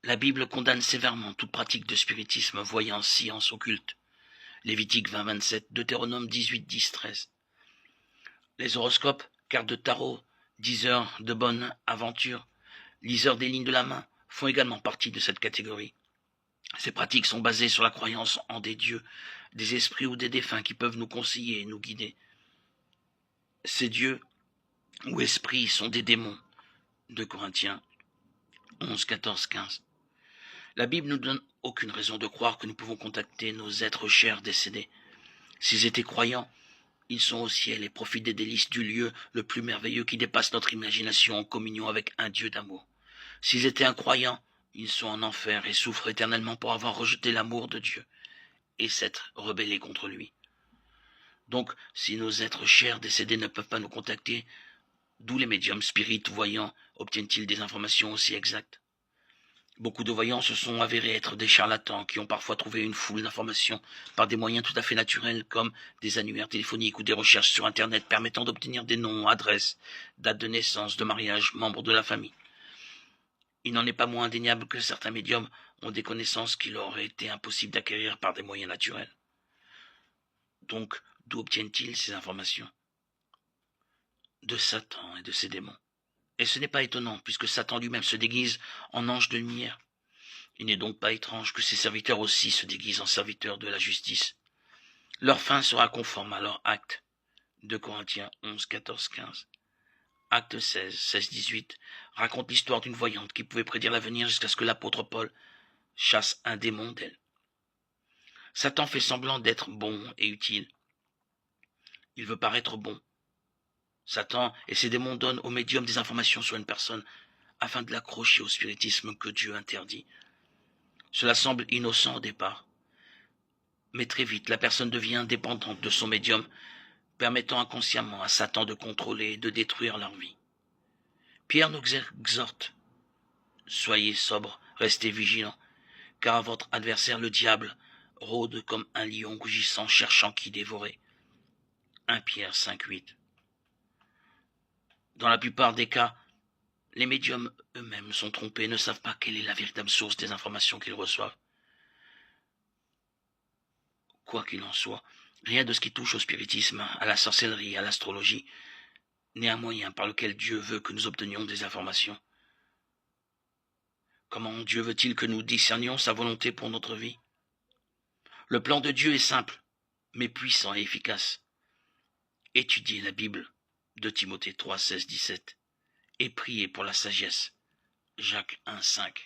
La Bible condamne sévèrement toute pratique de spiritisme, voyance, science occulte. Lévitique 20-27, Deutéronome 18-10-13. Les horoscopes, cartes de tarot, diseurs de bonne aventure, liseurs des lignes de la main font également partie de cette catégorie. Ces pratiques sont basées sur la croyance en des dieux, des esprits ou des défunts qui peuvent nous conseiller et nous guider. Ces dieux ou esprits sont des démons. 2 Corinthiens 11, 14, 15. La Bible ne nous donne aucune raison de croire que nous pouvons contacter nos êtres chers décédés. S'ils étaient croyants, ils sont au ciel et profitent des délices du lieu le plus merveilleux qui dépasse notre imagination en communion avec un Dieu d'amour. S'ils étaient incroyants, ils sont en enfer et souffrent éternellement pour avoir rejeté l'amour de Dieu et s'être rebellés contre lui. Donc, si nos êtres chers décédés ne peuvent pas nous contacter, d'où les médiums spirites voyants obtiennent-ils des informations aussi exactes ? Beaucoup de voyants se sont avérés être des charlatans qui ont parfois trouvé une foule d'informations par des moyens tout à fait naturels comme des annuaires téléphoniques ou des recherches sur Internet permettant d'obtenir des noms, adresses, dates de naissance, de mariage, membres de la famille. Il n'en est pas moins indéniable que certains médiums ont des connaissances qu'il aurait été impossible d'acquérir par des moyens naturels. Donc, d'où obtiennent-ils ces informations ? De Satan et de ses démons. Et ce n'est pas étonnant, puisque Satan lui-même se déguise en ange de lumière. Il n'est donc pas étrange que ses serviteurs aussi se déguisent en serviteurs de la justice. Leur fin sera conforme à leur acte. 2 Corinthiens 11, 14, 15. Acte 16, 16, 18 raconte l'histoire d'une voyante qui pouvait prédire l'avenir jusqu'à ce que l'apôtre Paul chasse un démon d'elle. Satan fait semblant d'être bon et utile. Il veut paraître bon. Satan et ses démons donnent au médium des informations sur une personne afin de l'accrocher au spiritisme que Dieu interdit. Cela semble innocent au départ, mais très vite la personne devient dépendante de son médium, permettant inconsciemment à Satan de contrôler et de détruire leur vie. Pierre nous exhorte, soyez sobres, restez vigilants, car votre adversaire le diable rôde comme un lion rugissant cherchant qui dévorer. 1 Pierre 5, 8. Dans la plupart des cas, les médiums eux-mêmes sont trompés et ne savent pas quelle est la véritable source des informations qu'ils reçoivent. Quoi qu'il en soit, rien de ce qui touche au spiritisme, à la sorcellerie, à l'astrologie, n'est un moyen par lequel Dieu veut que nous obtenions des informations. Comment Dieu veut-il que nous discernions sa volonté pour notre vie ? Le plan de Dieu est simple, mais puissant et efficace. Étudiez la Bible, 2 Timothée 3, 16, 17, et priez pour la sagesse, Jacques 1, 5.